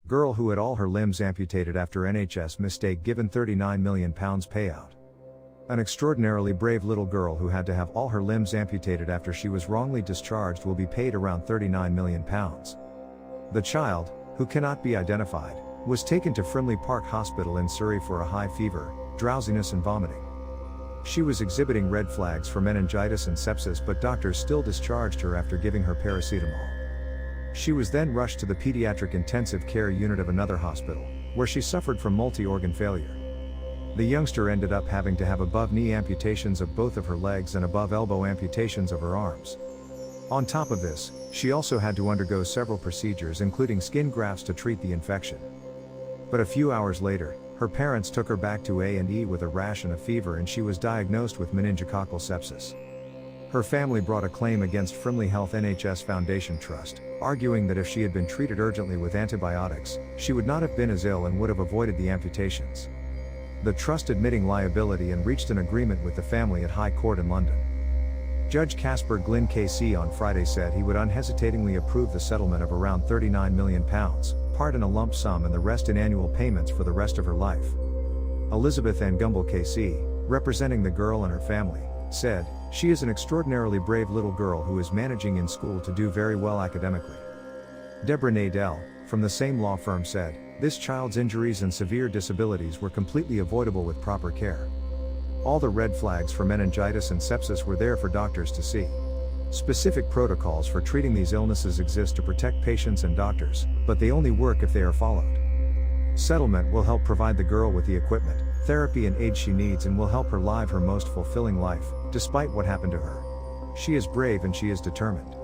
Girl who had all her limbs amputated after NHS mistake given £39 million payout. An extraordinarily brave little girl who had to have all her limbs amputated after she was wrongly discharged will be paid around £39 million. The child, who cannot be identified, was taken to Frimley Park Hospital in Surrey for a high fever, drowsiness and vomiting. She was exhibiting red flags for meningitis and sepsis, but doctors still discharged her after giving her paracetamol. She was then rushed to the pediatric intensive care unit of another hospital, where she suffered from multi-organ failure. The youngster ended up having to have above-knee amputations of both of her legs and above-elbow amputations of her arms. On top of this, she also had to undergo several procedures including skin grafts to treat the infection. But a few hours later, her parents took her back to A&E with a rash and a fever, and she was diagnosed with meningococcal sepsis. Her family brought a claim against Frimley Health NHS Foundation Trust, arguing that if she had been treated urgently with antibiotics, she would not have been as ill and would have avoided the amputations. The trust admitting liability and reached an agreement with the family at High Court in London. Judge Casper Glynn KC on Friday said he would unhesitatingly approve the settlement of around £39 million, part in a lump sum and the rest in annual payments for the rest of her life. Elizabeth Ann Gumble KC, representing the girl and her family, said, "She is an extraordinarily brave little girl who is managing in school to do very well academically." Deborah Nadell, from the same law firm, said, "This child's injuries and severe disabilities were completely avoidable with proper care. All the red flags for meningitis and sepsis were there for doctors to see. Specific protocols for treating these illnesses exist to protect patients and doctors, but they only work if they are followed. Settlement will help provide the girl with the equipment, therapy and aid she needs, and will help her live her most fulfilling life, despite what happened to her. She is brave and she is determined."